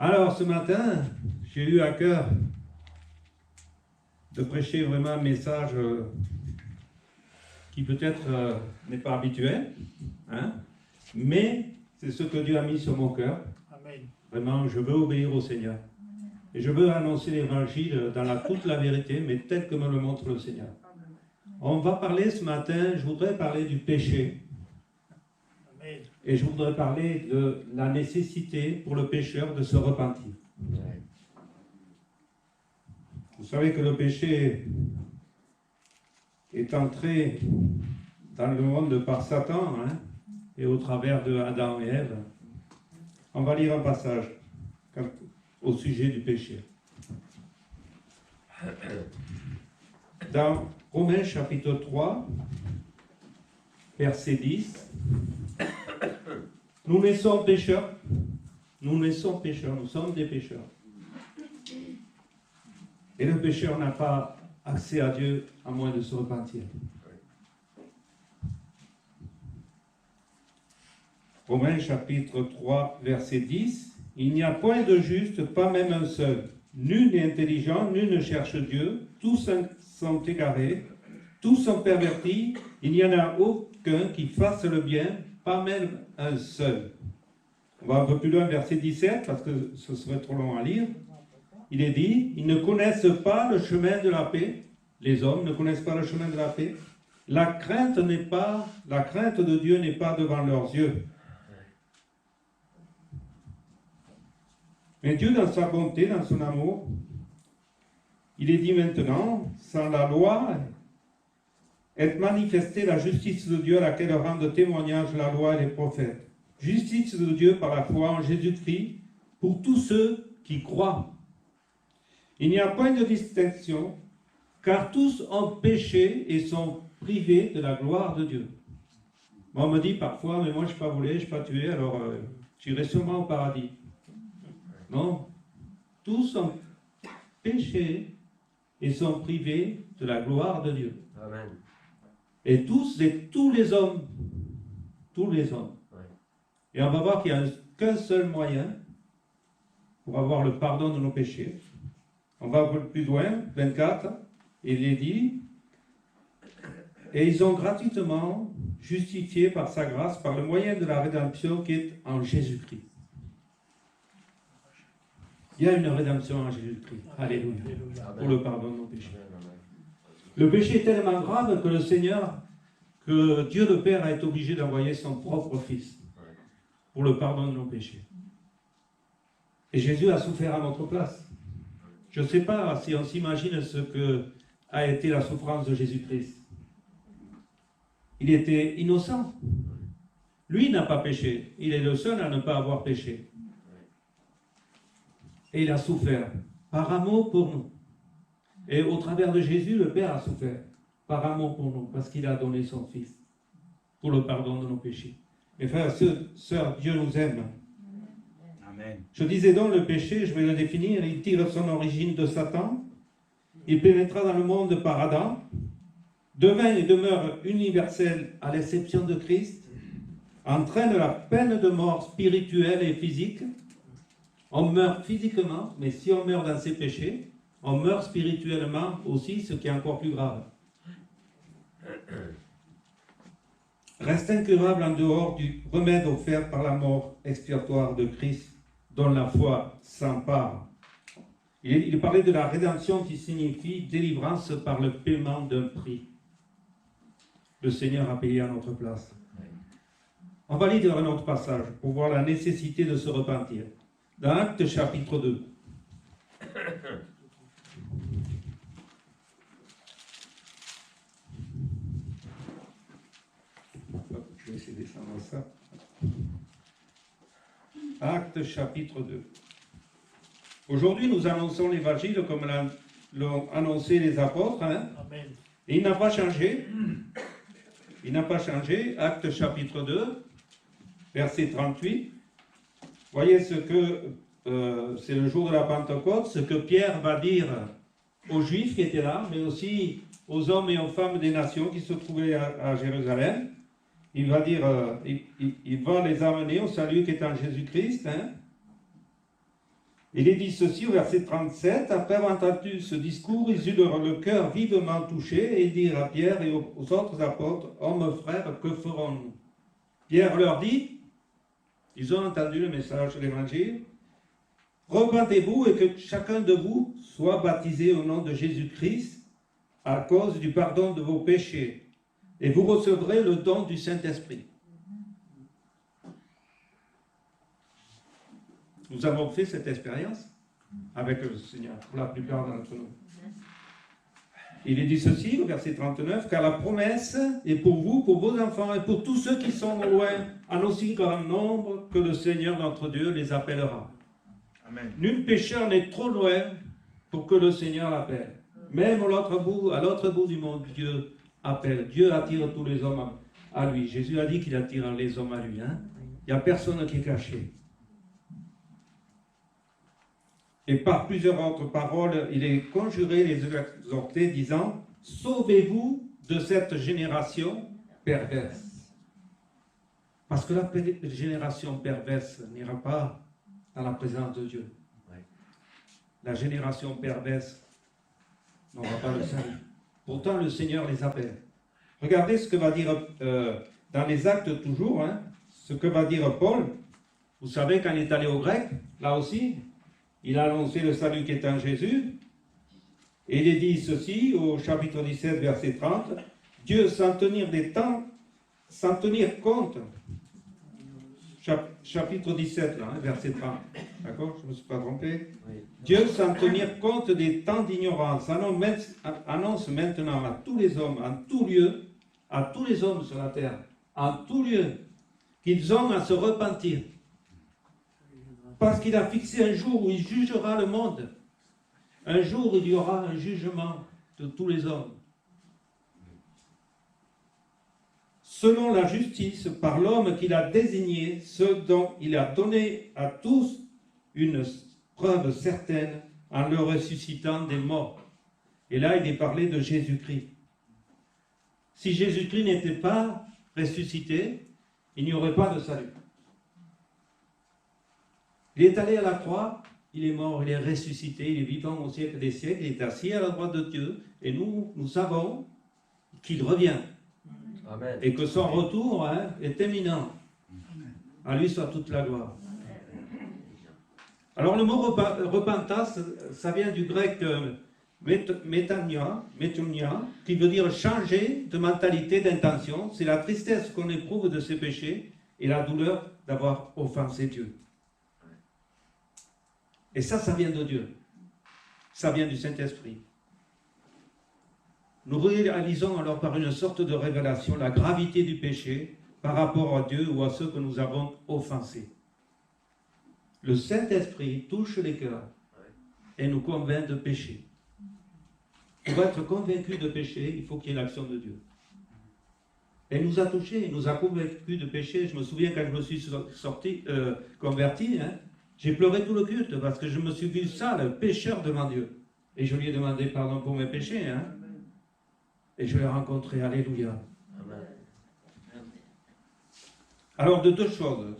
Alors ce matin, j'ai eu à cœur de prêcher vraiment un message qui peut-être n'est pas habituel, hein, mais c'est ce que Dieu a mis sur mon cœur. Amen. Vraiment, je veux obéir au Seigneur. Et je veux annoncer l'évangile dans toute la vérité, mais tel que me le montre le Seigneur. On va parler ce matin, je voudrais parler du péché. Amen. Et je voudrais parler de la nécessité pour le pécheur de se repentir. Vous savez que le péché est entré dans le monde par Satan, hein, et au travers de Adam et Ève. On va lire un passage au sujet du péché. Dans Romains chapitre 3, verset 10, nous naissons pécheurs, nous sommes des pécheurs. Et le pécheur n'a pas accès à Dieu à moins de se repentir. Romains chapitre 3, verset 10, il n'y a point de juste, pas même un seul. Nul n'est intelligent, nul ne cherche Dieu, tous sont égarés, tous sont pervertis, il n'y en a aucun qui fasse le bien, pas même un seul. On va un peu plus loin, verset 17, parce que ce serait trop long à lire. Il est dit, ils ne connaissent pas le chemin de la paix, les hommes ne connaissent pas le chemin de la paix. La crainte de Dieu n'est pas devant leurs yeux. Mais Dieu, dans sa bonté, dans son amour, il est dit maintenant, sans la loi, est manifestée la justice de Dieu à laquelle rendent témoignage la loi et les prophètes. Justice de Dieu par la foi en Jésus-Christ pour tous ceux qui croient. Il n'y a point de distinction, car tous ont péché et sont privés de la gloire de Dieu. On me dit parfois, mais moi je n'ai pas volé, je n'ai pas tué, alors j'irai sûrement au paradis. Non, tous ont péché et sont privés de la gloire de Dieu. Amen. Et tous les hommes. Ouais. Et on va voir qu'il n'y a qu'un seul moyen pour avoir le pardon de nos péchés. On va un peu plus loin, 24, il est dit, et ils ont gratuitement justifié par sa grâce, par le moyen de la rédemption qui est en Jésus-Christ. Il y a une rédemption en Jésus-Christ. Alléluia. Pour le pardon de nos péchés. Le péché est tellement grave que le Seigneur, que Dieu le Père a été obligé d'envoyer son propre Fils pour le pardon de nos péchés. Et Jésus a souffert à notre place. Je ne sais pas si on s'imagine ce que a été la souffrance de Jésus-Christ. Il était innocent. Lui n'a pas péché. Il est le seul à ne pas avoir péché. Et il a souffert par amour pour nous. Et au travers de Jésus, le Père a souffert par amour pour nous, parce qu'il a donné son Fils pour le pardon de nos péchés. Mes frères et sœurs, Dieu nous aime. Amen. Je disais donc, le péché, je vais le définir, il tire son origine de Satan, il pénétra dans le monde par Adam, devint et demeure universel à l'exception de Christ, entraîne la peine de mort spirituelle et physique. On meurt physiquement, mais si on meurt dans ses péchés, on meurt spirituellement aussi, ce qui est encore plus grave. Reste incurable en dehors du remède offert par la mort expiatoire de Christ, dont la foi s'empare. Il parlait de la rédemption qui signifie délivrance par le paiement d'un prix. Le Seigneur a payé à notre place. On va lire un autre passage pour voir la nécessité de se repentir. Dans Actes chapitre 2. Je vais essayer de descendre ça. Actes chapitre 2. Aujourd'hui, nous annonçons l'évangile comme l'ont annoncé les apôtres. Hein? Amen. Et il n'a pas changé. Il n'a pas changé. Actes chapitre 2, verset 38. Voyez ce que, c'est le jour de la Pentecôte, ce que Pierre va dire aux Juifs qui étaient là, mais aussi aux hommes et aux femmes des nations qui se trouvaient à Jérusalem. Il va dire, il va les amener au salut qui est en Jésus-Christ. Hein. Il est dit ceci au verset 37, après avoir entendu ce discours, ils eurent le cœur vivement touché et dirent à Pierre et aux autres apôtres, « Hommes frères, que ferons-nous » Pierre leur dit, ils ont entendu le message de l'Évangile, « Repentez-vous et que chacun de vous soit baptisé au nom de Jésus-Christ à cause du pardon de vos péchés, et vous recevrez le don du Saint-Esprit. » Nous avons fait cette expérience avec le Seigneur, pour la plupart d'entre nous. Il est dit ceci au verset 39, « Car la promesse est pour vous, pour vos enfants et pour tous ceux qui sont au loin, en aussi grand nombre que le Seigneur notre Dieu les appellera. » Amen. Nul pécheur n'est trop loin pour que le Seigneur l'appelle. Même à l'autre bout du monde, Dieu appelle. Dieu attire tous les hommes à lui. Jésus a dit qu'il attire les hommes à lui. Hein? Il n'y a personne qui est caché. Et par plusieurs autres paroles, il est conjuré, les exhortés, disant « Sauvez-vous de cette génération perverse. » Parce que la génération perverse n'ira pas dans la présence de Dieu. La génération perverse n'aura pas le salut. Pourtant, le Seigneur les appelle. Regardez ce que va dire, dans les Actes toujours, hein, ce que va dire Paul. Vous savez, quand il est allé au grec, là aussi, il a annoncé le salut qui est en Jésus. Et il est dit ceci au chapitre 17, verset 30. Dieu, sans tenir compte, chapitre 17, là, verset 30. D'accord? Je ne me suis pas trompé. Oui. Dieu, sans tenir compte des temps d'ignorance, annonce maintenant à tous les hommes, en tout lieu, à tous les hommes sur la terre, en tout lieu, qu'ils ont à se repentir. Parce qu'il a fixé un jour où il jugera le monde. Un jour où il y aura un jugement de tous les hommes. Selon la justice, par l'homme qu'il a désigné, ce dont il a donné à tous une preuve certaine en le ressuscitant des morts. Et là, il est parlé de Jésus-Christ. Si Jésus-Christ n'était pas ressuscité, il n'y aurait pas de salut. Il est allé à la croix, il est mort, il est ressuscité, il est vivant au siècle des siècles, il est assis à la droite de Dieu, et nous savons qu'il revient. Amen. Et que son retour est imminent. À lui soit toute la gloire. Alors le mot repentance, ça vient du grec métanoia, qui veut dire changer de mentalité, d'intention. C'est la tristesse qu'on éprouve de ses péchés et la douleur d'avoir offensé Dieu. Et ça vient de Dieu. Ça vient du Saint-Esprit. Nous réalisons alors par une sorte de révélation la gravité du péché par rapport à Dieu ou à ceux que nous avons offensés. Le Saint-Esprit touche les cœurs et nous convainc de péché. Pour être convaincu de péché, il faut qu'il y ait l'action de Dieu. Elle nous a touchés, il nous a convaincus de péché. Je me souviens quand je me suis converti, j'ai pleuré tout le culte parce que je me suis vu sale, pécheur devant Dieu. Et je lui ai demandé pardon pour mes péchés. Et je l'ai rencontré. Alléluia. Amen. Alors, de deux choses.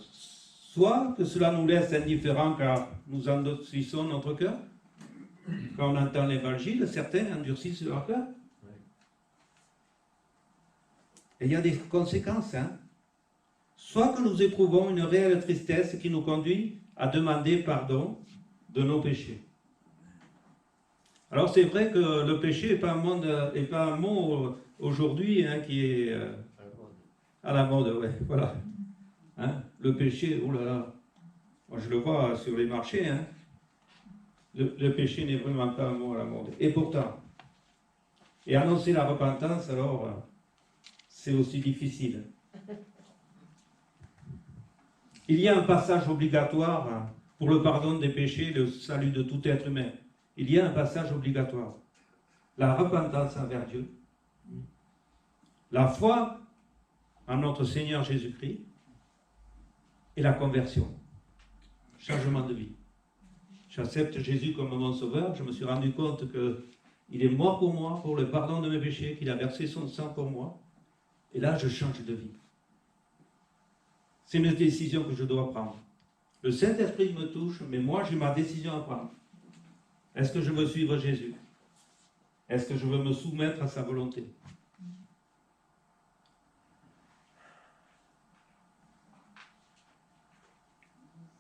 Soit que cela nous laisse indifférents car nous endurcissons notre cœur. Quand on entend l'évangile, certains endurcissent leur cœur. Et il y a des conséquences. Soit que nous éprouvons une réelle tristesse qui nous conduit à demander pardon de nos péchés. Alors c'est vrai que le péché n'est pas un mot aujourd'hui qui est à la mode, ouais, voilà. Le péché, oh là là, moi je le vois sur les marchés, le péché n'est vraiment pas un mot à la mode. Et pourtant, et annoncer la repentance, alors, c'est aussi difficile. Il y a un passage obligatoire pour le pardon des péchés et le salut de tout être humain. Il y a un passage obligatoire. La repentance envers Dieu, la foi en notre Seigneur Jésus-Christ et la conversion. Changement de vie. J'accepte Jésus comme mon sauveur. Je me suis rendu compte qu'il est mort pour moi, pour le pardon de mes péchés, qu'il a versé son sang pour moi. Et là, je change de vie. C'est une décision que je dois prendre. Le Saint-Esprit me touche, mais moi j'ai ma décision à prendre. Est-ce que je veux suivre Jésus? Est-ce que je veux me soumettre à sa volonté?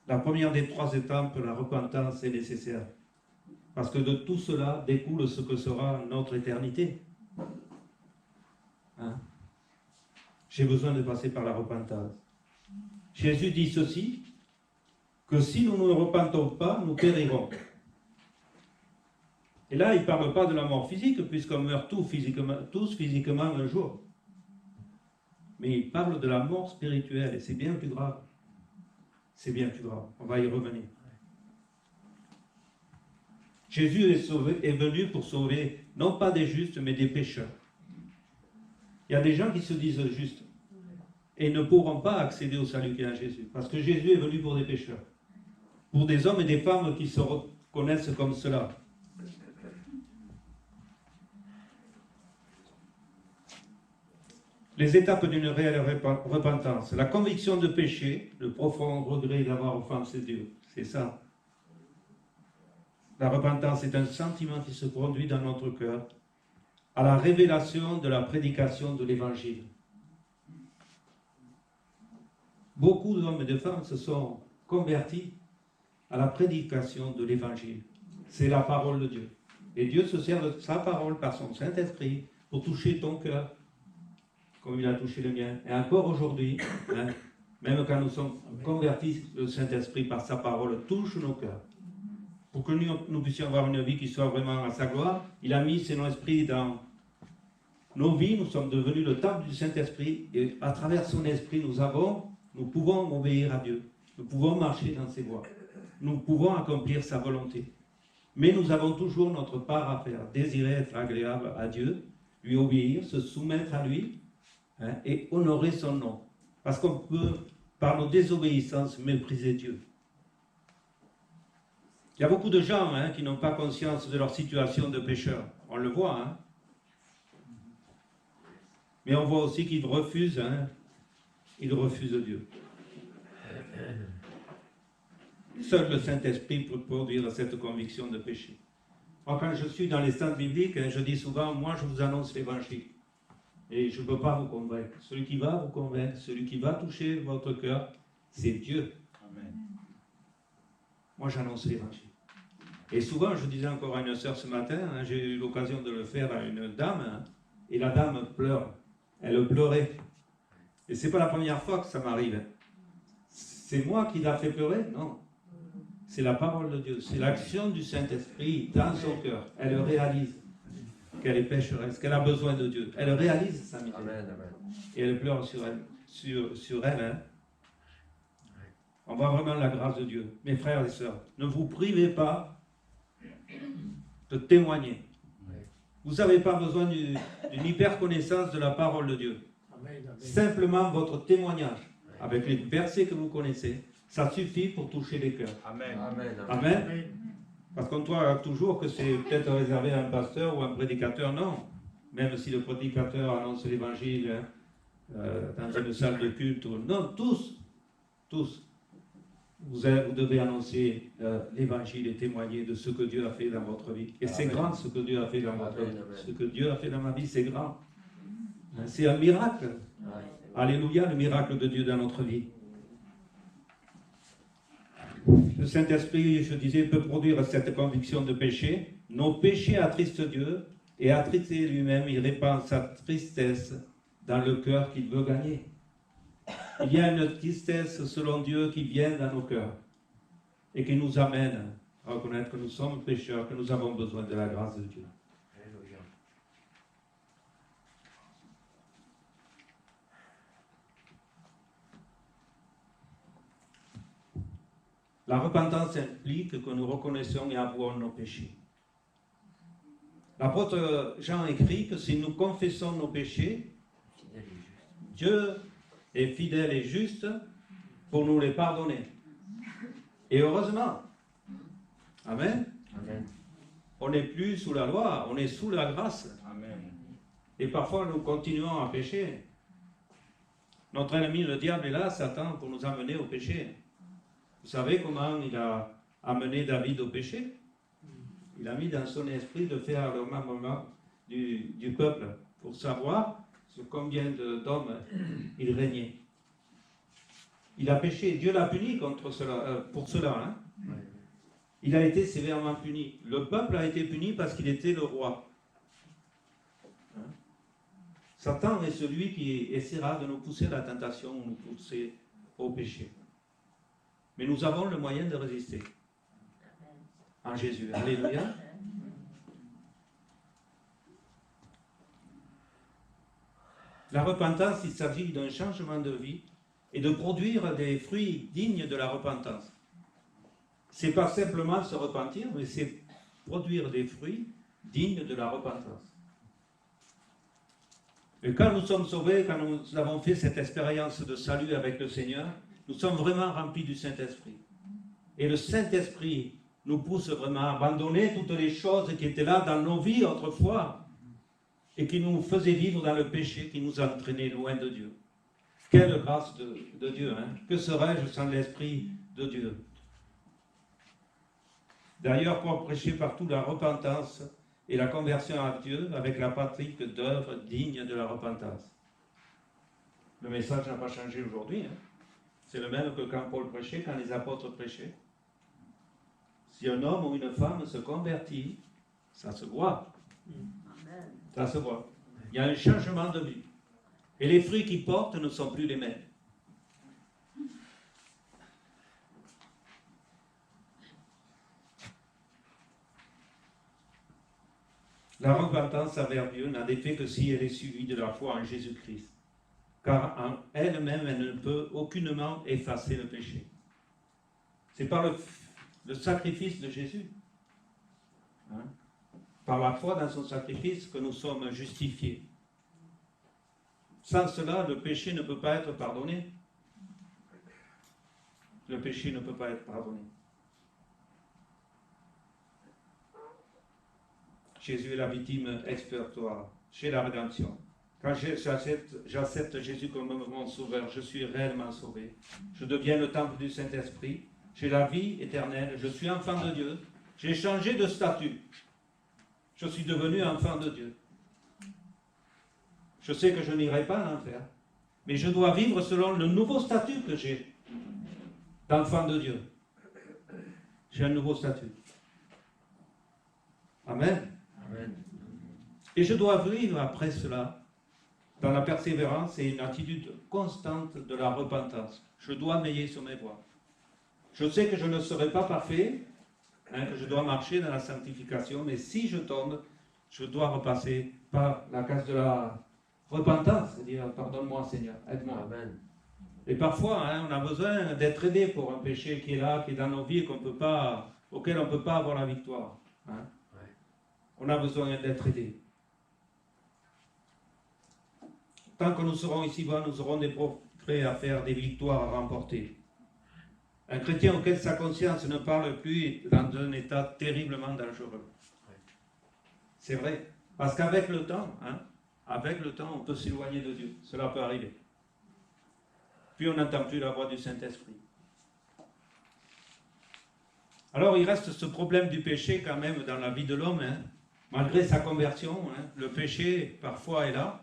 La première des 3 étapes, la repentance, est nécessaire. Parce que de tout cela découle ce que sera notre éternité. Hein? J'ai besoin de passer par la repentance. Jésus dit ceci, que si nous ne nous repentons pas, nous périrons. Et là, il ne parle pas de la mort physique, puisqu'on meurt tous physiquement un jour. Mais il parle de la mort spirituelle, et c'est bien plus grave. C'est bien plus grave. On va y revenir. Jésus est venu pour sauver, non pas des justes, mais des pécheurs. Il y a des gens qui se disent justes et ne pourront pas accéder au salut qui est en Jésus. Parce que Jésus est venu pour des pécheurs. Pour des hommes et des femmes qui se reconnaissent comme cela. Les étapes d'une réelle repentance. La conviction de péché, le profond regret d'avoir offensé Dieu. C'est ça. La repentance est un sentiment qui se produit dans notre cœur à la révélation de la prédication de l'Évangile. Beaucoup d'hommes et de femmes se sont convertis à la prédication de l'Évangile. C'est la parole de Dieu. Et Dieu se sert de sa parole par son Saint-Esprit pour toucher ton cœur, comme il a touché le mien. Et encore aujourd'hui, hein, même quand nous sommes convertis, le Saint-Esprit par sa parole touche nos cœurs. Pour que nous puissions avoir une vie qui soit vraiment à sa gloire, il a mis son esprit dans nos vies, nous sommes devenus le temple du Saint-Esprit, et à travers son esprit, nous pouvons obéir à Dieu, nous pouvons marcher dans ses voies, nous pouvons accomplir sa volonté. Mais nous avons toujours notre part à faire, désirer être agréable à Dieu, lui obéir, se soumettre à lui, hein, et honorer son nom. Parce qu'on peut, par nos désobéissances, mépriser Dieu. Il y a beaucoup de gens qui n'ont pas conscience de leur situation de pécheur. On le voit. Hein? Mais on voit aussi qu'ils refusent. Ils refusent Dieu. Seul le Saint-Esprit peut produire cette conviction de péché. Moi, quand je suis dans les stands bibliques, je dis souvent, moi je vous annonce l'Évangile. Et je ne peux pas vous convaincre. Celui qui va vous convaincre, celui qui va toucher votre cœur, c'est Dieu. Amen. Moi j'annonce l'Évangile. Et souvent, je disais encore à une sœur ce matin, j'ai eu l'occasion de le faire à une dame, et la dame pleure. Elle pleurait. Et ce n'est pas la première fois que ça m'arrive. C'est moi qui l'a fait pleurer? Non. C'est la parole de Dieu. C'est l'action du Saint-Esprit dans son cœur. Elle réalise qu'elle est pécheresse, qu'elle a besoin de Dieu. Elle réalise sa misère. Et elle pleure sur elle. Sur elle, hein. On voit vraiment la grâce de Dieu. Mes frères et sœurs, ne vous privez pas de témoigner. Vous n'avez pas besoin d'une hyper connaissance de la parole de Dieu. Amen. Simplement votre témoignage, avec les versets que vous connaissez, ça suffit pour toucher les cœurs. Amen. Amen. Amen. Amen. Parce qu'on croit toujours que c'est peut-être réservé à un pasteur ou à un prédicateur. Non. Même si le prédicateur annonce l'évangile dans une salle de culte. Non, tous. Vous devez annoncer l'évangile et témoigner de ce que Dieu a fait dans votre vie. Et c'est grand ce que Dieu a fait dans votre vie. Ce que Dieu a fait dans ma vie, c'est grand. C'est un miracle. Alléluia, le miracle de Dieu dans notre vie. Le Saint-Esprit, je disais, peut produire cette conviction de péché. Nos péchés attristent Dieu, et attristé lui-même, il répand sa tristesse dans le cœur qu'il veut gagner. Il y a une tristesse selon Dieu qui vient dans nos cœurs et qui nous amène à reconnaître que nous sommes pécheurs, que nous avons besoin de la grâce de Dieu. Alléluia. La repentance implique que nous reconnaissons et avouons nos péchés. L'apôtre Jean écrit que si nous confessons nos péchés, Dieu est fidèle et juste pour nous les pardonner. Et heureusement. Amen. Amen. On n'est plus sous la loi, on est sous la grâce. Amen. Et parfois nous continuons à pécher. Notre ennemi, le diable, est là, Satan, pour nous amener au péché. Vous savez comment il a amené David au péché? Il a mis dans son esprit de faire le remembrement du peuple pour savoir sur combien d'hommes il régnait. Il a péché. Dieu l'a puni pour cela. Hein? Il a été sévèrement puni. Le peuple a été puni parce qu'il était le roi. Hein? Satan est celui qui essaiera de nous pousser à la tentation, ou nous pousser au péché. Mais nous avons le moyen de résister. En Jésus. Alléluia. La repentance, il s'agit d'un changement de vie et de produire des fruits dignes de la repentance. C'est pas simplement se repentir, mais c'est produire des fruits dignes de la repentance. Et quand nous sommes sauvés, quand nous avons fait cette expérience de salut avec le Seigneur, nous sommes vraiment remplis du Saint-Esprit. Et le Saint-Esprit nous pousse vraiment à abandonner toutes les choses qui étaient là dans nos vies autrefois et qui nous faisaient vivre dans le péché, qui nous entraînaient loin de Dieu. Quelle grâce de Dieu, hein? Que serais-je sans l'Esprit de Dieu? D'ailleurs, pour prêcher partout la repentance et la conversion à Dieu avec la pratique d'œuvres dignes de la repentance. Le message n'a pas changé aujourd'hui. Hein? C'est le même que quand Paul prêchait, quand les apôtres prêchaient. Si un homme ou une femme se convertit, ça se voit. Ça se voit. Il y a un changement de vie. Et les fruits qu'ils portent ne sont plus les mêmes. La repentance envers Dieu n'a d'effet que si elle est suivie de la foi en Jésus-Christ. Car en elle-même, elle ne peut aucunement effacer le péché. C'est par le sacrifice de Jésus, hein, par la foi dans son sacrifice, que nous sommes justifiés. Sans cela, le péché ne peut pas être pardonné. Le péché ne peut pas être pardonné. Jésus est la victime expiatoire chez la rédemption. Quand j'accepte Jésus comme mon sauveur, je suis réellement sauvé. Je deviens le temple du Saint-Esprit. J'ai la vie éternelle. Je suis enfant de Dieu. J'ai changé de statut. Je suis devenu enfant de Dieu. Je sais que je n'irai pas en enfer. Mais je dois vivre selon le nouveau statut que j'ai d'enfant de Dieu. J'ai un nouveau statut. Amen. Amen. Et je dois vivre après cela dans la persévérance et une attitude constante de la repentance. Je dois veiller sur mes voies. Je sais que je ne serai pas parfait, hein, que je dois marcher dans la sanctification, mais si je tombe, je dois repasser par la case de la repentance, c'est-à-dire pardonne-moi Seigneur, aide-moi. Amen. Et parfois, hein, on a besoin d'être aidé pour un péché qui est là, qui est dans nos vies, auquel on ne peut pas avoir la victoire. Hein. On a besoin d'être aidé. Tant que nous serons ici-bas, nous aurons des progrès à faire, des victoires à remporter. Un chrétien auquel sa conscience ne parle plus est dans un état terriblement dangereux. C'est vrai. Parce qu'avec le temps, on peut s'éloigner de Dieu. Cela peut arriver. Puis on n'entend plus la voix du Saint-Esprit. Alors il reste ce problème du péché quand même dans la vie de l'homme. Hein. Malgré sa conversion, hein, le péché parfois est là.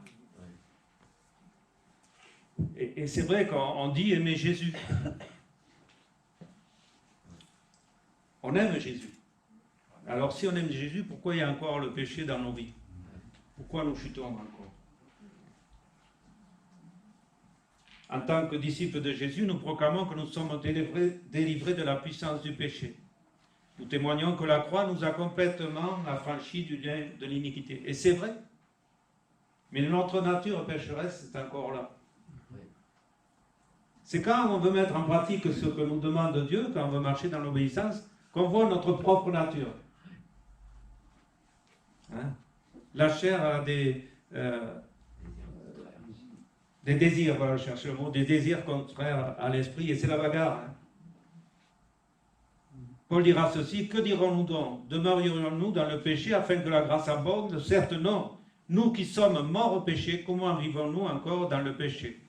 Et c'est vrai qu'on dit aimer Jésus. On aime Jésus. Alors si on aime Jésus, pourquoi il y a encore le péché dans nos vies? Pourquoi nous chutons encore? En tant que disciples de Jésus, nous proclamons que nous sommes délivrés de la puissance du péché. Nous témoignons que la croix nous a complètement affranchis du lien de l'iniquité. Et c'est vrai. Mais notre nature pécheresse est encore là. C'est quand on veut mettre en pratique ce que nous demande Dieu, quand on veut marcher dans l'obéissance, qu'on voit notre propre nature. Hein? La chair a des désirs, voilà, je cherche le mot, des désirs contraires à l'esprit, et c'est la bagarre. Hein? Paul dira ceci, que dirons-nous donc? Demeurions-nous dans le péché afin que la grâce abonde? Certes non. Nous qui sommes morts au péché, comment vivons-nous encore dans le péché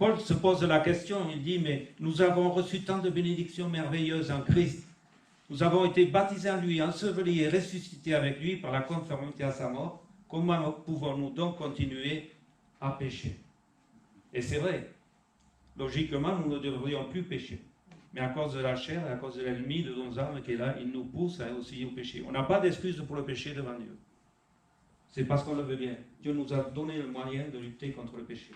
Paul se pose la question, il dit, mais nous avons reçu tant de bénédictions merveilleuses en Christ. Nous avons été baptisés en lui, ensevelis et ressuscités avec lui par la conformité à sa mort. Comment pouvons-nous donc continuer à pécher? Et c'est vrai, logiquement, nous ne devrions plus pécher. Mais à cause de la chair, à cause de l'ennemi de nos âmes qui est là, il nous pousse aussi au péché. On n'a pas d'excuse pour le péché devant Dieu. C'est parce qu'on le veut bien. Dieu nous a donné le moyen de lutter contre le péché.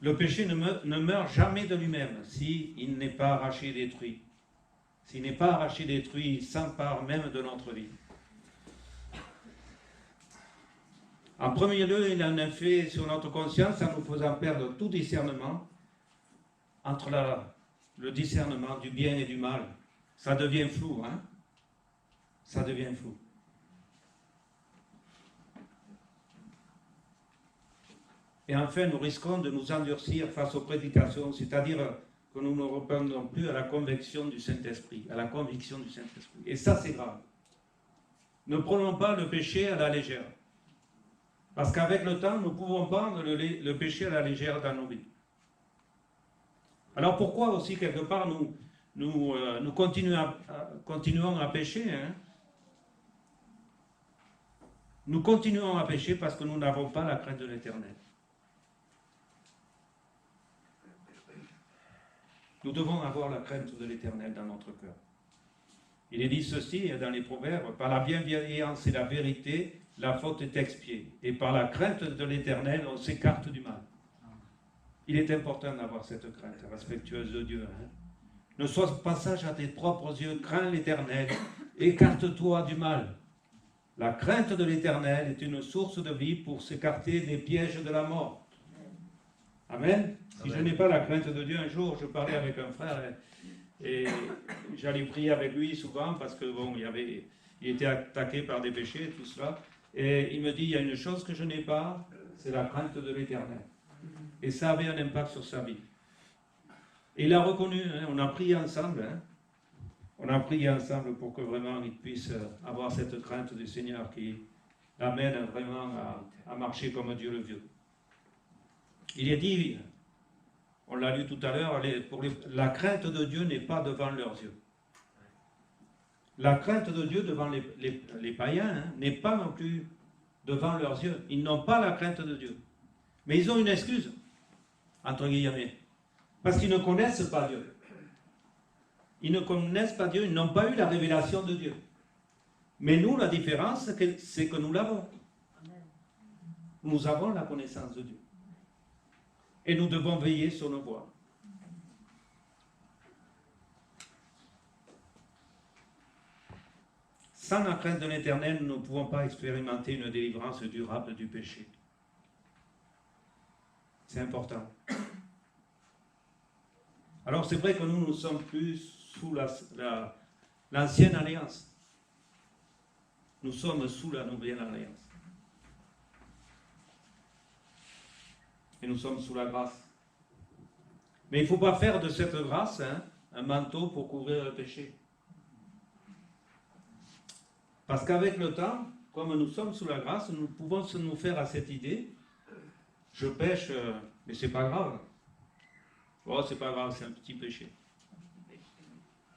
Le péché ne meurt jamais de lui-même s'il n'est pas arraché et détruit. S'il n'est pas arraché et détruit, il s'empare même de notre vie. En premier lieu, il en a fait sur notre conscience en nous faisant perdre tout discernement entre le discernement du bien et du mal. Ça devient flou, hein? Ça devient flou. Et enfin, nous risquons de nous endurcir face aux prédications, c'est-à-dire que nous ne répondons plus à la conviction du Saint-Esprit, à la conviction du Saint-Esprit. Et ça, c'est grave. Ne prenons pas le péché à la légère. Parce qu'avec le temps, nous pouvons prendre le péché à la légère dans nos vies. Alors pourquoi aussi, quelque part, nous continuons à pécher, hein? Nous continuons à pécher parce que nous n'avons pas la crainte de l'Éternel. Nous devons avoir la crainte de l'Éternel dans notre cœur. Il est dit ceci dans les Proverbes, par la bienveillance et la vérité, la faute est expiée. Et par la crainte de l'Éternel, on s'écarte du mal. Il est important d'avoir cette crainte respectueuse de Dieu. Hein? Ne sois pas sage à tes propres yeux, crains l'Éternel, écarte-toi du mal. La crainte de l'Éternel est une source de vie pour s'écarter des pièges de la mort. Amen. Si je n'ai pas la crainte de Dieu, un jour, je parlais avec un frère et j'allais prier avec lui souvent parce que bon, il était attaqué par des péchés, tout cela. Et il me dit, il y a une chose que je n'ai pas, c'est la crainte de l'Éternel. Et ça avait un impact sur sa vie. Et il a reconnu, hein, on a prié ensemble, hein, on a prié ensemble pour que vraiment il puisse avoir cette crainte du Seigneur qui l'amène vraiment à marcher comme Dieu le veut. Il est dit, on l'a lu tout à l'heure, la crainte de Dieu n'est pas devant leurs yeux. La crainte de Dieu devant les païens, hein, n'est pas non plus devant leurs yeux. Ils n'ont pas la crainte de Dieu. Mais ils ont une excuse, entre guillemets, parce qu'ils ne connaissent pas Dieu. Ils ne connaissent pas Dieu, ils n'ont pas eu la révélation de Dieu. Mais nous, la différence, c'est que nous l'avons. Nous avons la connaissance de Dieu. Et nous devons veiller sur nos voies. Sans la crainte de l'Éternel, nous ne pouvons pas expérimenter une délivrance durable du péché. C'est important. Alors c'est vrai que nous ne sommes plus sous l'ancienne alliance. Nous sommes sous la nouvelle alliance. Et nous sommes sous la grâce. Mais il ne faut pas faire de cette grâce, hein, un manteau pour couvrir le péché. Parce qu'avec le temps, comme nous sommes sous la grâce, nous pouvons nous faire à cette idée, je pêche, mais c'est pas grave. Oh, c'est pas grave, c'est un petit péché.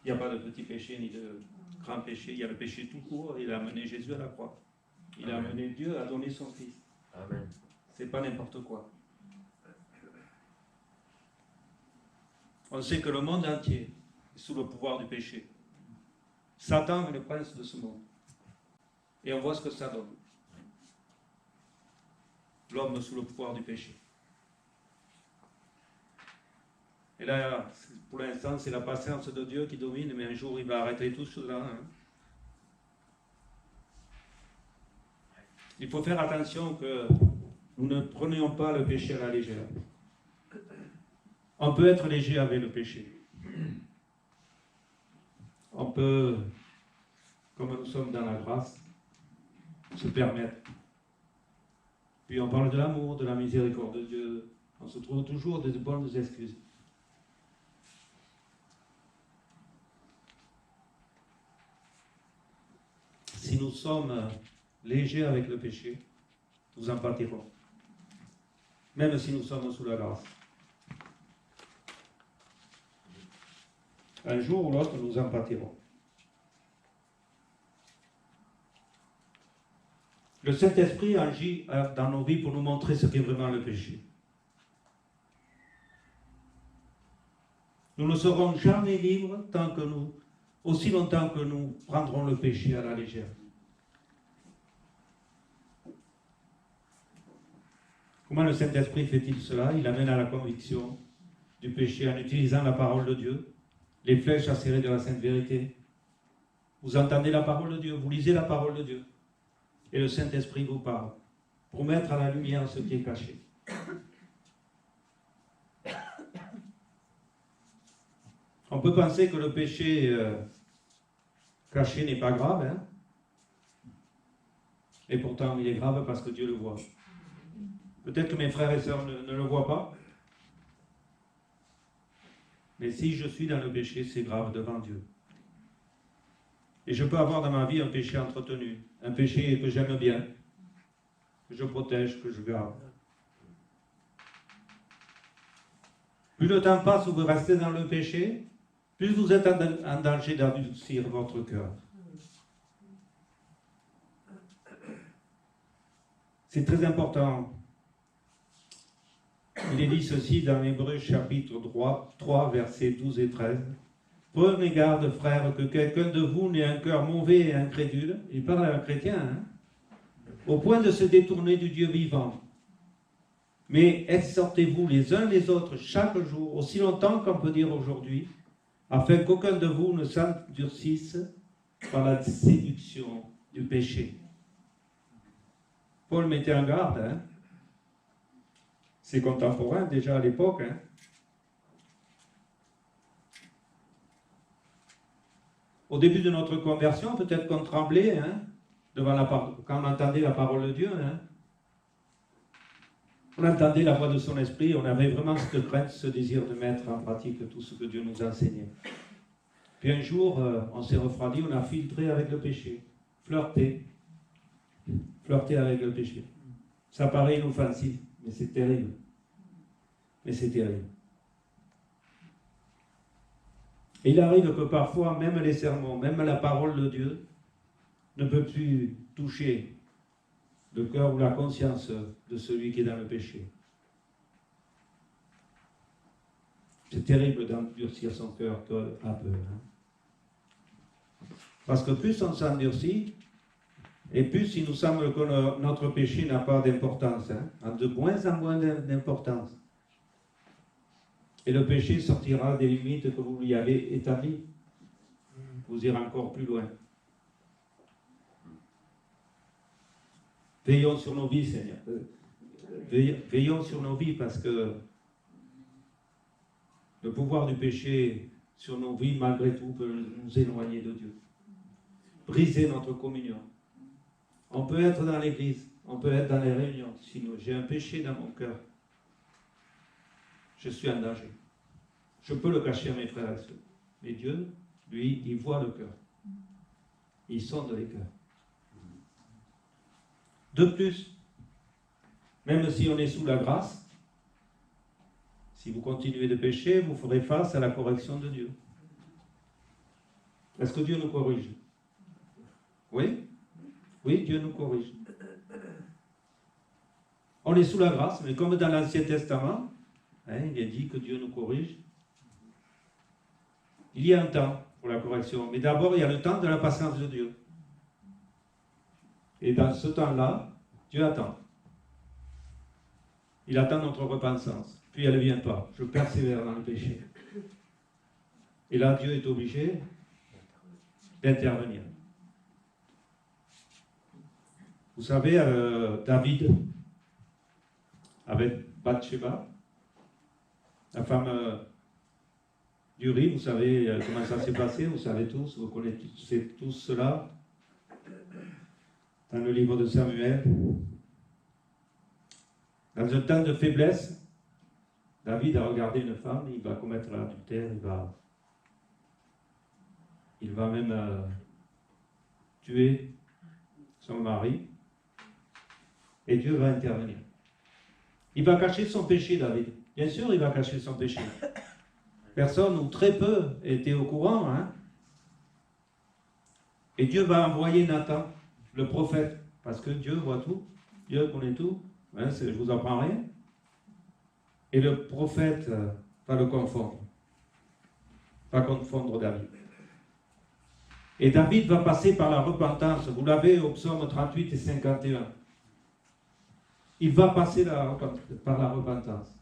Il n'y a pas de petit péché ni de grand péché, il y a le péché tout court, il a amené Jésus à la croix. Il a amené Dieu à donner son Fils. Amen. C'est pas n'importe quoi. On sait que le monde entier est sous le pouvoir du péché. Satan est le prince de ce monde. Et on voit ce que ça donne. L'homme sous le pouvoir du péché. Et là, pour l'instant, c'est la patience de Dieu qui domine, mais un jour, il va arrêter tout cela. Hein. Il faut faire attention que nous ne prenions pas le péché à la légère. On peut être léger avec le péché. On peut, comme nous sommes dans la grâce, se permettre. Puis on parle de l'amour, de la miséricorde de Dieu. On se trouve toujours des bonnes excuses. Si nous sommes légers avec le péché, nous en pâtirons. même si nous sommes sous la grâce. Un jour ou l'autre, nous en pâtirons. Le Saint-Esprit agit dans nos vies pour nous montrer ce qu'est vraiment le péché. Nous ne serons jamais libres aussi longtemps que nous prendrons le péché à la légère. Comment le Saint-Esprit fait-il cela? Il amène à la conviction du péché en utilisant la parole de Dieu, les flèches acérées de la Sainte Vérité. Vous entendez la parole de Dieu, vous lisez la parole de Dieu, et le Saint-Esprit vous parle pour mettre à la lumière ce qui est caché. On peut penser que le péché caché n'est pas grave, hein? Et pourtant il est grave parce que Dieu le voit. Peut-être que mes frères et sœurs ne le voient pas, mais si je suis dans le péché, c'est grave devant Dieu. Et je peux avoir dans ma vie un péché entretenu, un péché que j'aime bien, que je protège, que je garde. Plus le temps passe où vous restez dans le péché, plus vous êtes en danger d'adoucir votre cœur. C'est très important. Il est dit ceci dans Hébreux chapitre 3, versets 12 et 13. Prenez garde, frères, que quelqu'un de vous n'ait un cœur mauvais et incrédule, il parle à un chrétien, hein, au point de se détourner du Dieu vivant. Mais exhortez-vous les uns les autres chaque jour, aussi longtemps qu'on peut dire aujourd'hui, afin qu'aucun de vous ne s'endurcisse par la séduction du péché. Paul mettait en garde, hein. Ses contemporains déjà à l'époque, hein. Au début de notre conversion, peut-être qu'on tremblait, hein, quand on entendait la parole de Dieu, hein. On entendait la voix de son esprit, on avait vraiment cette crainte, ce désir de mettre en pratique tout ce que Dieu nous enseignait. Puis un jour, on s'est refroidi, on a filtré avec le péché, flirté avec le péché. Ça paraît inoffensif, mais c'est terrible. Mais c'est terrible. Et il arrive que parfois, même les sermons, même la parole de Dieu, ne peut plus toucher le cœur ou la conscience de celui qui est dans le péché. C'est terrible d'endurcir son cœur à peur. Hein. Parce que plus on s'endurcit, et plus il nous semble que notre péché n'a pas d'importance, hein, a de moins en moins d'importance. Et le péché sortira des limites que vous lui avez établies. Vous irez encore plus loin. Veillons sur nos vies, Seigneur. Veillons sur nos vies parce que le pouvoir du péché sur nos vies, malgré tout, peut nous éloigner de Dieu. Briser notre communion. On peut être dans l'église, on peut être dans les réunions. Sinon, j'ai un péché dans mon cœur. Je suis en danger. Je peux le cacher à mes frères et sœurs. Mais Dieu, lui, il voit le cœur. Il sonde les cœurs. De plus, même si on est sous la grâce, si vous continuez de pécher, vous ferez face à la correction de Dieu. Est-ce que Dieu nous corrige? Oui? Oui, Dieu nous corrige. On est sous la grâce, mais comme dans l'Ancien Testament, hein, il est dit que Dieu nous corrige. Il y a un temps pour la correction, mais d'abord il y a le temps de la patience de Dieu. Et dans ce temps-là, Dieu attend. Il attend notre repentance. Puis elle ne vient pas. Je persévère dans le péché. Et là, Dieu est obligé d'intervenir. Vous savez, David, avec Bathsheba, la femme d'Uri, vous savez comment ça s'est passé, vous savez tous, vous connaissez tous cela, dans le livre de Samuel. Dans un temps de faiblesse, David a regardé une femme, il va commettre l'adultère, il va même tuer son mari, et Dieu va intervenir. Il va cacher son péché, David. Bien sûr, il va cacher son péché. Personne ou très peu était au courant. Hein? Et Dieu va envoyer Nathan, le prophète, parce que Dieu voit tout, Dieu connaît tout. Hein, je ne vous apprends rien. Et le prophète va le confondre. Va confondre David. Et David va passer par la repentance. Vous l'avez au psaume 38 et 51. Il va passer par la repentance.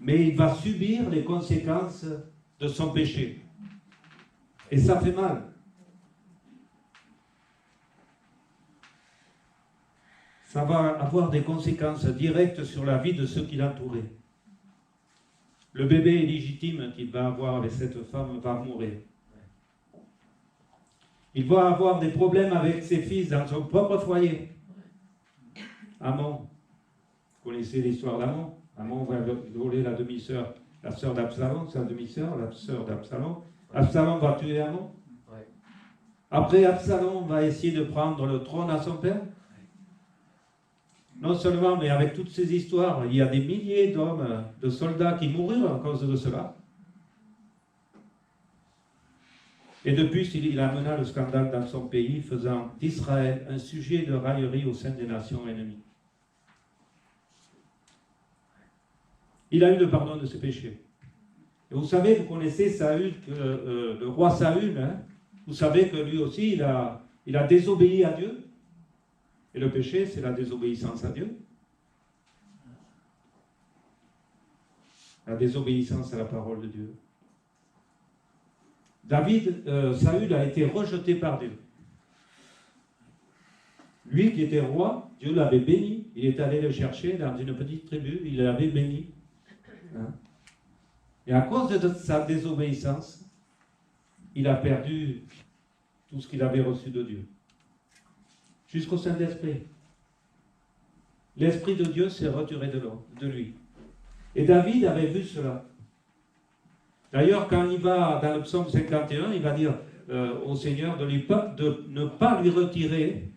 Mais il va subir les conséquences de son péché. Et ça fait mal. Ça va avoir des conséquences directes sur la vie de ceux qui l'entouraient. Le bébé illégitime qu'il va avoir avec cette femme va mourir. Il va avoir des problèmes avec ses fils dans son propre foyer. Amon, vous connaissez l'histoire d'Amon. Amon va voler la demi-sœur, la sœur d'Absalom, sa demi-sœur, la sœur d'Absalom. Absalom va tuer Amon. Après, Absalom va essayer de prendre le trône à son père. Non seulement, mais avec toutes ces histoires, il y a des milliers d'hommes, de soldats qui moururent à cause de cela. Et depuis, il amena le scandale dans son pays, faisant d'Israël un sujet de raillerie au sein des nations ennemies. Il a eu le pardon de ses péchés. Et vous savez, vous connaissez Saül, le roi Saül, hein, vous savez que lui aussi, il a désobéi à Dieu. Et le péché, c'est la désobéissance à Dieu. La désobéissance à la parole de Dieu. Saül a été rejeté par Dieu. Lui qui était roi, Dieu l'avait béni. Il est allé le chercher dans une petite tribu, il l'avait béni. Hein? Et à cause de sa désobéissance, il a perdu tout ce qu'il avait reçu de Dieu. Jusqu'au Saint-Esprit. L'Esprit de Dieu s'est retiré de lui. Et David avait vu cela. D'ailleurs, quand il va dans le psaume 51, il va dire au Seigneur de ne pas lui retirer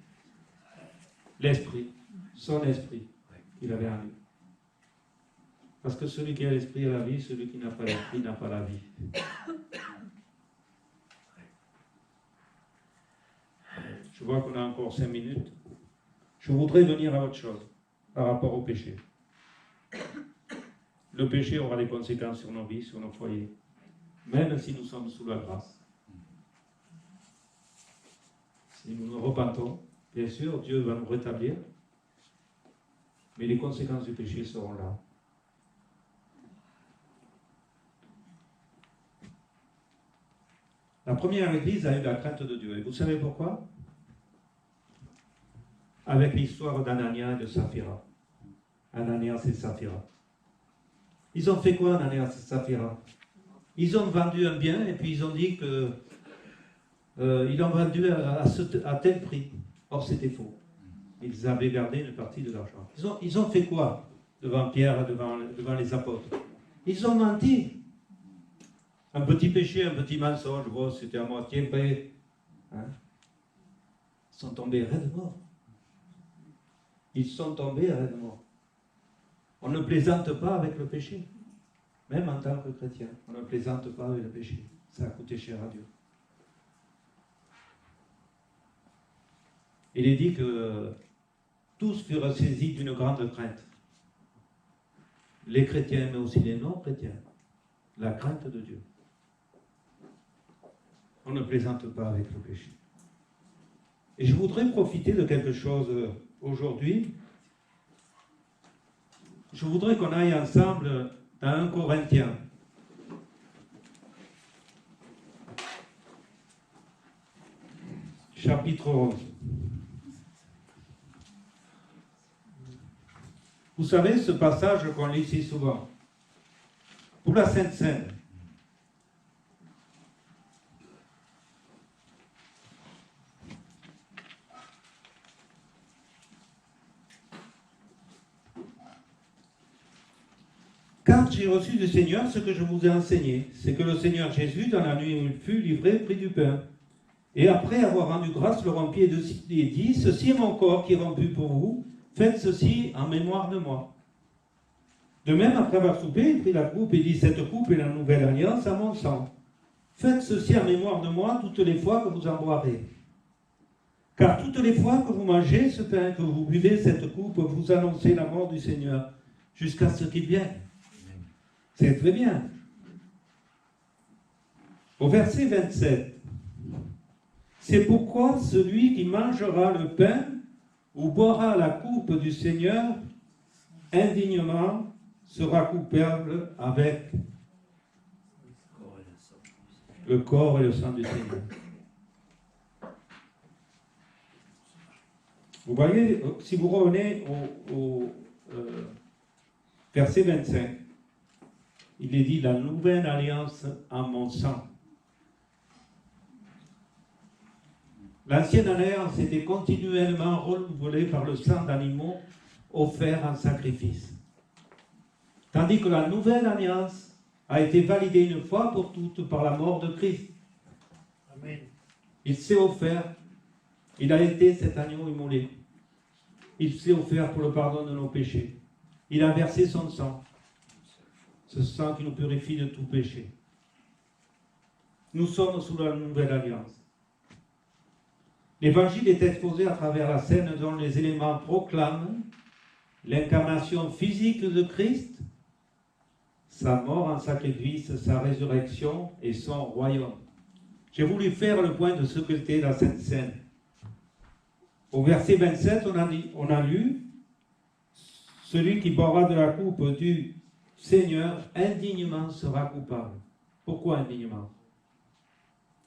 l'esprit, son esprit qu'il avait en lui. Parce que celui qui a l'esprit a la vie, celui qui n'a pas l'esprit n'a pas la vie. Je vois qu'on a encore 5 minutes. Je voudrais venir à autre chose par rapport au péché. Le péché aura des conséquences sur nos vies, sur nos foyers, même si nous sommes sous la grâce. Si nous nous repentons, bien sûr, Dieu va nous rétablir, mais les conséquences du péché seront là. La première église a eu la crainte de Dieu. Et vous savez pourquoi? Avec l'histoire d'Ananias et de Saphira. Ananias et Saphira. Ils ont fait quoi, Ananias et Saphira? Ils ont vendu un bien et puis ils ont dit que ils l'ont vendu à tel prix. Or, c'était faux. Ils avaient gardé une partie de l'argent. Ils ont fait quoi devant Pierre, devant les apôtres? Ils ont menti. Un petit péché, un petit mensonge, bon, c'était à moitié vrai. Hein? Ils sont tombés raides morts. Ils sont tombés raides morts. On ne plaisante pas avec le péché. Même en tant que chrétien, on ne plaisante pas avec le péché. Ça a coûté cher à Dieu. Il est dit que tous furent saisis d'une grande crainte. Les chrétiens, mais aussi les non-chrétiens. La crainte de Dieu. On ne plaisante pas avec le péché. Et je voudrais profiter de quelque chose aujourd'hui. Je voudrais qu'on aille ensemble dans 1 Corinthiens. Chapitre 11. Vous savez, ce passage qu'on lit si souvent. Pour la Sainte Seine. Car j'ai reçu du Seigneur ce que je vous ai enseigné, c'est que le Seigneur Jésus, dans la nuit où il fut livré, prit du pain. Et après avoir rendu grâce, le rompit et dit, ceci est mon corps qui est rompu pour vous, faites ceci en mémoire de moi. De même, après avoir soupé, il prit la coupe et dit, cette coupe est la nouvelle alliance à mon sang. Faites ceci en mémoire de moi toutes les fois que vous en boirez. Car toutes les fois que vous mangez ce pain, que vous buvez cette coupe, vous annoncez la mort du Seigneur jusqu'à ce qu'il vienne. C'est très bien. Au verset 27, c'est pourquoi celui qui mangera le pain ou boira la coupe du Seigneur indignement sera coupable avec le corps et le sang du Seigneur. Vous voyez, si vous revenez au verset 25, il est dit la nouvelle alliance en mon sang. L'ancienne alliance était continuellement renouvelée par le sang d'animaux offerts en sacrifice. Tandis que la nouvelle alliance a été validée une fois pour toutes par la mort de Christ. Amen. Il s'est offert, il a été cet agneau immolé. Il s'est offert pour le pardon de nos péchés. Il a versé son sang, ce sang qui nous purifie de tout péché. Nous sommes sous la nouvelle alliance. L'évangile est exposé à travers la scène dont les éléments proclament l'incarnation physique de Christ, sa mort en sacrifice, sa résurrection et son royaume. J'ai voulu faire le point de ce qu'était la Sainte Seine. Au verset 27, on a lu « Celui qui boira de la coupe du Seigneur indignement sera coupable ». Pourquoi indignement?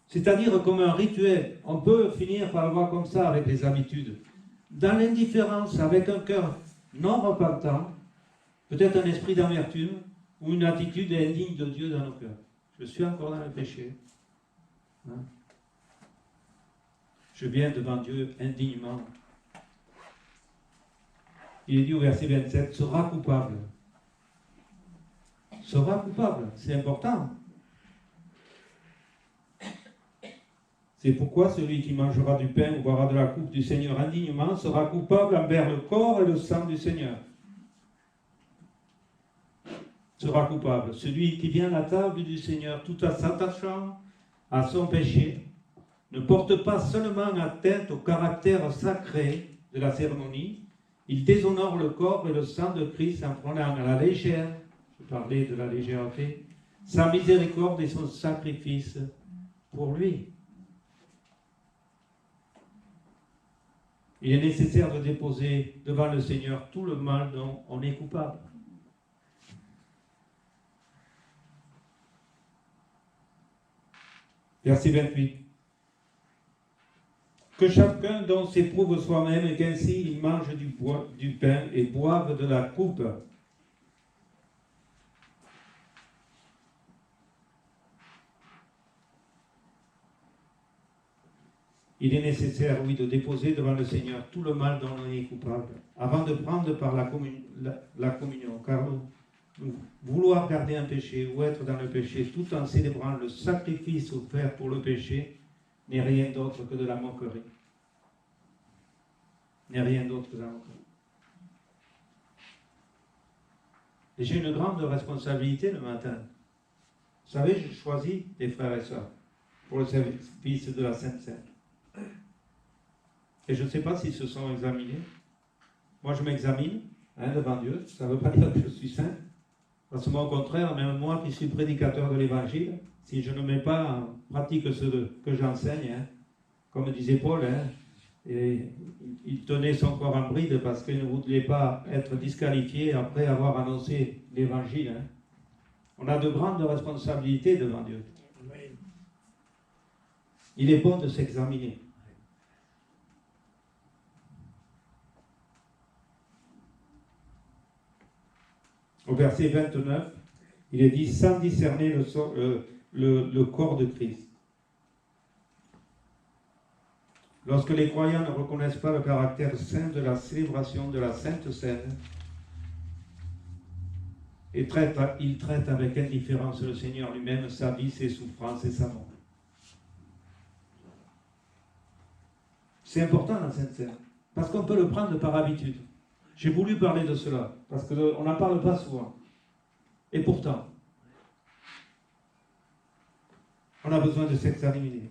C'est-à-dire comme un rituel. On peut finir par le voir comme ça avec les habitudes. Dans l'indifférence, avec un cœur non repentant, peut-être un esprit d'amertume ou une attitude indigne de Dieu dans nos cœurs. Je suis encore dans le péché. Hein? Je viens devant Dieu indignement. Il est dit au verset 27, sera coupable. Sera coupable, c'est important. C'est pourquoi celui qui mangera du pain ou boira de la coupe du Seigneur indignement sera coupable envers le corps et le sang du Seigneur. Sera coupable. Celui qui vient à la table du Seigneur tout en s'attachant à son péché ne porte pas seulement atteinte au caractère sacré de la cérémonie, il déshonore le corps et le sang de Christ en prenant à la légère, je parlais de la légèreté, sa miséricorde et son sacrifice pour lui. Il est nécessaire de déposer devant le Seigneur tout le mal dont on est coupable. Verset 28. Que chacun donc s'éprouve soi-même et qu'ainsi il mange du pain et boive de la coupe. Il est nécessaire, oui, de déposer devant le Seigneur tout le mal dont on est coupable, avant de prendre par la communion, car vouloir garder un péché ou être dans le péché tout en célébrant le sacrifice offert pour le péché n'est rien d'autre que de la moquerie. N'est rien d'autre que de la moquerie. Et j'ai une grande responsabilité le matin. Vous savez, je choisis des frères et sœurs pour le service de la Sainte Seine. Et je ne sais pas s'ils se sont examinés. Moi, je m'examine devant Dieu. Ça ne veut pas dire que je suis saint. Parce que moi, au contraire, même moi qui suis prédicateur de l'Évangile, si je ne mets pas en pratique ce que j'enseigne, comme disait Paul, et il tenait son corps en bride parce qu'il ne voulait pas être disqualifié après avoir annoncé l'Évangile. On a de grandes responsabilités devant Dieu. Il est bon de s'examiner. Au verset 29, il est dit « sans discerner le corps de Christ ». Lorsque les croyants ne reconnaissent pas le caractère saint de la célébration de la Sainte Seine, ils traitent avec indifférence le Seigneur lui-même, sa vie, ses souffrances et sa mort. C'est important la Sainte Seine, parce qu'on peut le prendre par habitude. J'ai voulu parler de cela, parce qu'on n'en parle pas souvent. Et pourtant, on a besoin de s'examiner.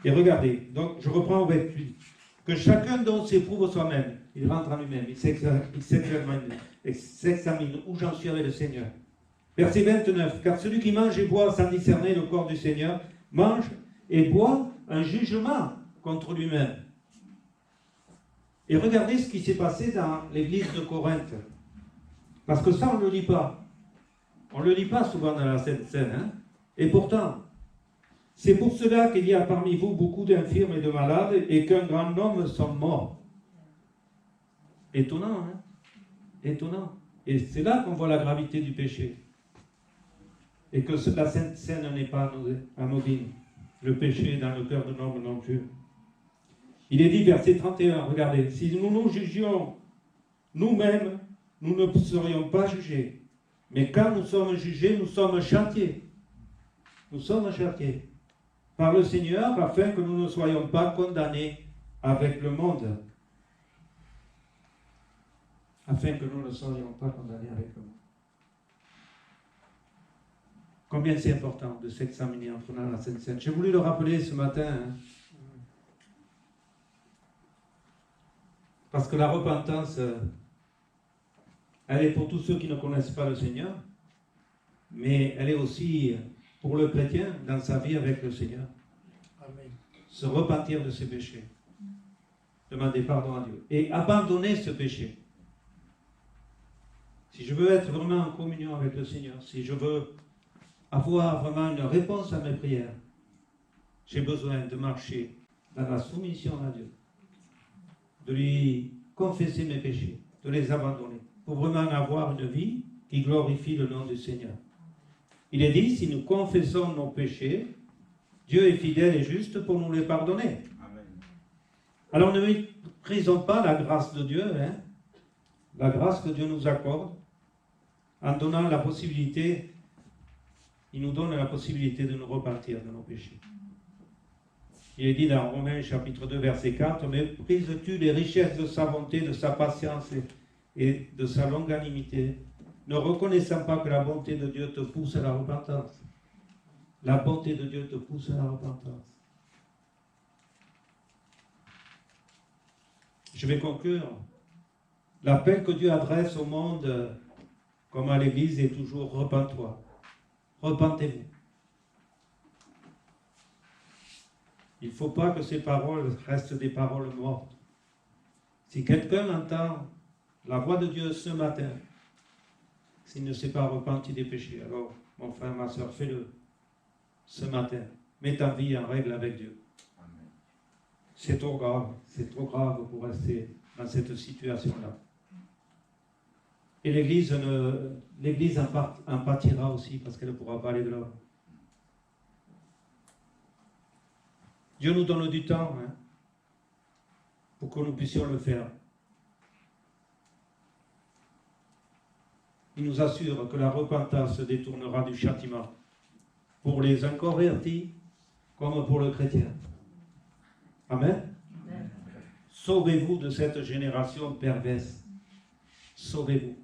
Et regardez, donc je reprends avec lui, que chacun d'entre s'éprouve soi-même, il rentre en lui-même, il s'examine où j'en suis avec le Seigneur. Verset 29, car celui qui mange et boit sans discerner le corps du Seigneur, mange et boit un jugement contre lui-même. Et regardez ce qui s'est passé dans l'église de Corinthe. Parce que ça, on ne le lit pas. On ne le lit pas souvent dans la Sainte Seine. Hein? Et pourtant, c'est pour cela qu'il y a parmi vous beaucoup d'infirmes et de malades et qu'un grand nombre sont morts. Étonnant, hein? Étonnant. Et c'est là qu'on voit la gravité du péché. Et que la Sainte Seine n'est pas anodine. Le péché dans le cœur de l'homme non plus. Il est dit, verset 31, regardez, si nous nous jugions nous-mêmes, nous ne serions pas jugés. Mais quand nous sommes jugés, nous sommes châtiés. Nous sommes châtiés par le Seigneur afin que nous ne soyons pas condamnés avec le monde. Afin que nous ne soyons pas condamnés avec le monde. Combien c'est important de s'examiner en prenant la Sainte Seine. J'ai voulu le rappeler ce matin. Hein. Parce que la repentance, elle est pour tous ceux qui ne connaissent pas le Seigneur, mais elle est aussi pour le chrétien dans sa vie avec le Seigneur. Amen. Se repentir de ses péchés. Demander pardon à Dieu. Et abandonner ce péché. Si je veux être vraiment en communion avec le Seigneur, si je veux avoir vraiment une réponse à mes prières, j'ai besoin de marcher dans la soumission à Dieu. De lui confesser mes péchés, de les abandonner, pour vraiment avoir une vie qui glorifie le nom du Seigneur. Il est dit, si nous confessons nos péchés, Dieu est fidèle et juste pour nous les pardonner. Amen. Alors ne méprisons pas la grâce de Dieu, hein, la grâce que Dieu nous accorde, en donnant la possibilité, il nous donne la possibilité de nous repentir de nos péchés. Il est dit dans Romains chapitre 2 verset 4, « Méprises-tu les richesses de sa bonté, de sa patience et de sa longanimité, ne reconnaissant pas que la bonté de Dieu te pousse à la repentance. » La bonté de Dieu te pousse à la repentance. Je vais conclure. L'appel que Dieu adresse au monde, comme à l'Église, est toujours « Repens-toi ». Repentez-vous. Il ne faut pas que ces paroles restent des paroles mortes. Si quelqu'un entend la voix de Dieu ce matin, s'il ne s'est pas repenti des péchés, alors, mon frère, ma soeur, fais-le ce matin. Mets ta vie en règle avec Dieu. Amen. C'est trop grave pour rester dans cette situation-là. Et l'Église en pâtira aussi, parce qu'elle ne pourra pas aller de l'homme. Dieu nous donne du temps, hein, pour que nous puissions le faire. Il nous assure que la repentance se détournera du châtiment pour les inconvertis comme pour le chrétien. Amen. Amen. Sauvez-vous de cette génération perverse. Sauvez-vous.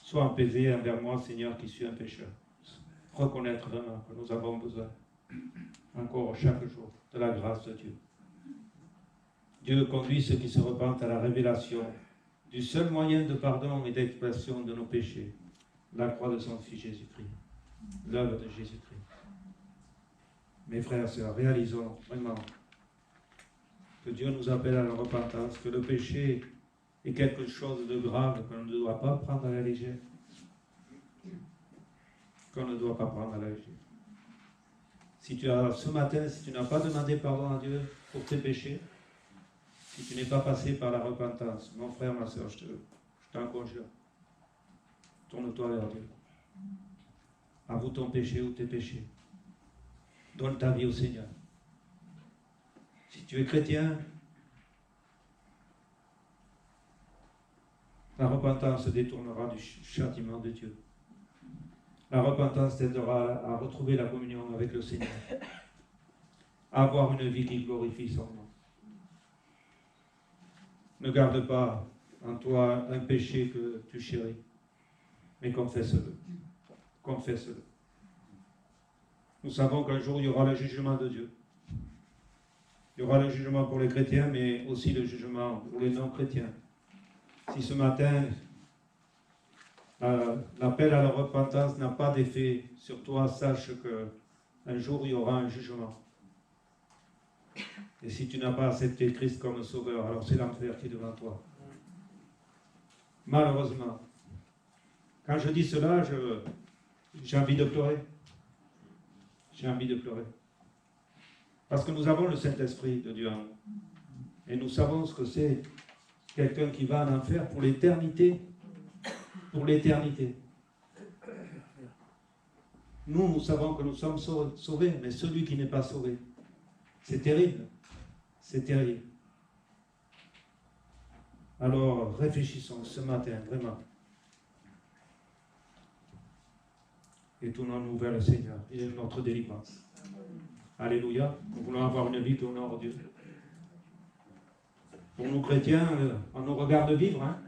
Sois apaisé envers moi, Seigneur, qui suis un pécheur. Reconnaître vraiment que nous avons besoin, encore chaque jour, de la grâce de Dieu. Dieu conduit ceux qui se repentent à la révélation du seul moyen de pardon et d'expression de nos péchés, la croix de son Fils Jésus-Christ, l'œuvre de Jésus-Christ. Mes frères et sœurs, réalisons vraiment que Dieu nous appelle à la repentance, que le péché est quelque chose de grave qu'on ne doit pas prendre à la légère. Qu'on ne doit pas prendre à la légère. Si ce matin, si tu n'as pas demandé pardon à Dieu pour tes péchés, si tu n'es pas passé par la repentance, mon frère, ma soeur, je t'en conjure, tourne-toi vers Dieu. Avoue ton péché ou tes péchés. Donne ta vie au Seigneur. Si tu es chrétien, la repentance se détournera du châtiment de Dieu. La repentance t'aidera à retrouver la communion avec le Seigneur. à avoir une vie qui glorifie son nom. Ne garde pas en toi un péché que tu chéris, mais confesse-le. Confesse-le. Nous savons qu'un jour, il y aura le jugement de Dieu. Il y aura le jugement pour les chrétiens, mais aussi le jugement pour les non-chrétiens. Si ce matin, l'appel à la repentance n'a pas d'effet sur toi, sache qu'un jour, il y aura un jugement. Et si tu n'as pas accepté Christ comme sauveur, alors c'est l'enfer qui est devant toi. Malheureusement. Quand je dis cela, j'ai envie de pleurer. J'ai envie de pleurer. Parce que nous avons le Saint-Esprit de Dieu en nous. Et nous savons ce que c'est quelqu'un qui va en enfer pour l'éternité. Pour l'éternité. Nous savons que nous sommes sauvés, mais celui qui n'est pas sauvé, c'est terrible. C'est terrible. Alors, réfléchissons ce matin, vraiment. Et tournons-nous vers le Seigneur. Il est notre délivrance. Alléluia. Nous voulons avoir une vie qui honore Dieu. Pour nous chrétiens, on nous regarde vivre. Hein?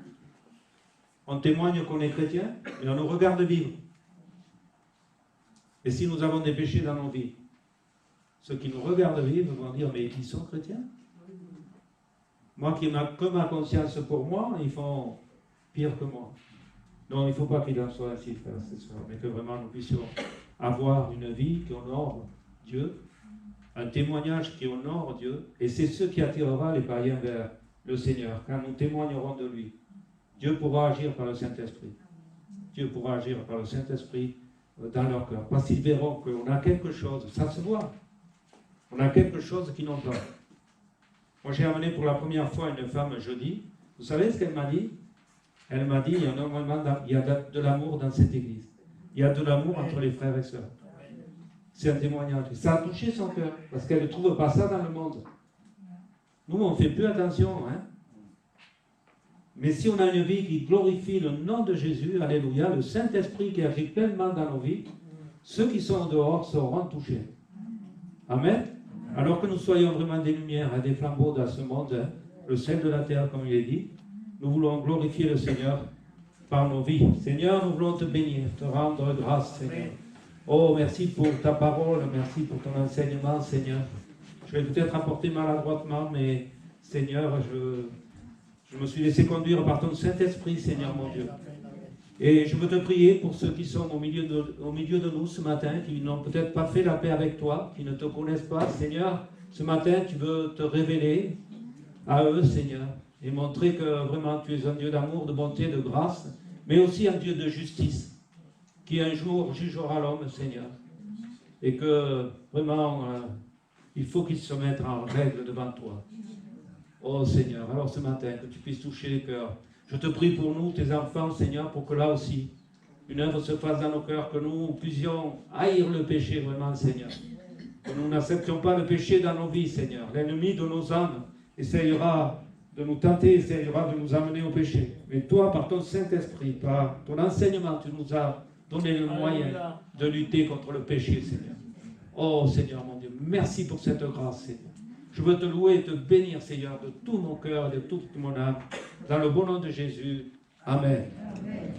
On témoigne qu'on est chrétien, mais on nous regarde vivre. Et si nous avons des péchés dans nos vies, ceux qui nous regardent vivre vont dire, mais ils sont chrétiens? Moi qui n'ai que ma conscience pour moi, ils font pire que moi. Non, il ne faut pas qu'il en soit ainsi, frères et sœurs, mais que vraiment nous puissions avoir une vie qui honore Dieu, un témoignage qui honore Dieu, et c'est ce qui attirera les païens vers le Seigneur, quand nous témoignerons de lui. Dieu pourra agir par le Saint-Esprit. Dieu pourra agir par le Saint-Esprit dans leur cœur, parce qu'ils verront qu'on a quelque chose, ça se voit, on a quelque chose qu'ils n'ont pas. Moi j'ai amené pour la première fois une femme jeudi, vous savez ce qu'elle m'a dit? Elle m'a dit, il y a de l'amour dans cette église. Il y a de l'amour entre les frères et sœurs. C'est un témoignage. Ça a touché son cœur, parce qu'elle ne trouve pas ça dans le monde. Nous, on ne fait plus attention. Hein? Mais si on a une vie qui glorifie le nom de Jésus, alléluia, le Saint-Esprit qui agit pleinement dans nos vies, ceux qui sont dehors seront touchés. Amen. Alors que nous soyons vraiment des lumières et des flambeaux dans ce monde, hein, le sel de la terre, comme il est dit, nous voulons glorifier le Seigneur par nos vies. Seigneur, nous voulons te bénir, te rendre grâce, Seigneur. Oh, merci pour ta parole, merci pour ton enseignement, Seigneur. Je vais peut-être apporter maladroitement, mais Seigneur, je me suis laissé conduire par ton Saint-Esprit, Seigneur mon Dieu. Et je veux te prier pour ceux qui sont au milieu de nous ce matin, qui n'ont peut-être pas fait la paix avec toi, qui ne te connaissent pas. Seigneur, ce matin, tu veux te révéler à eux, Seigneur, et montrer que vraiment tu es un Dieu d'amour, de bonté, de grâce, mais aussi un Dieu de justice, qui un jour jugera l'homme, Seigneur. Et que vraiment, il faut qu'ils se mettent en règle devant toi. Oh Seigneur, alors ce matin, que tu puisses toucher les cœurs. Je te prie pour nous, tes enfants, Seigneur, pour que là aussi, une œuvre se fasse dans nos cœurs, que nous puissions haïr le péché vraiment, Seigneur. Que nous n'acceptions pas le péché dans nos vies, Seigneur. L'ennemi de nos âmes essayera de nous tenter, essayera de nous amener au péché. Mais toi, par ton Saint-Esprit, par ton enseignement, tu nous as donné le moyen de lutter contre le péché, Seigneur. Oh Seigneur, mon Dieu, merci pour cette grâce, Seigneur. Je veux te louer et te bénir, Seigneur, de tout mon cœur et de toute mon âme. Dans le bon nom de Jésus. Amen. Amen.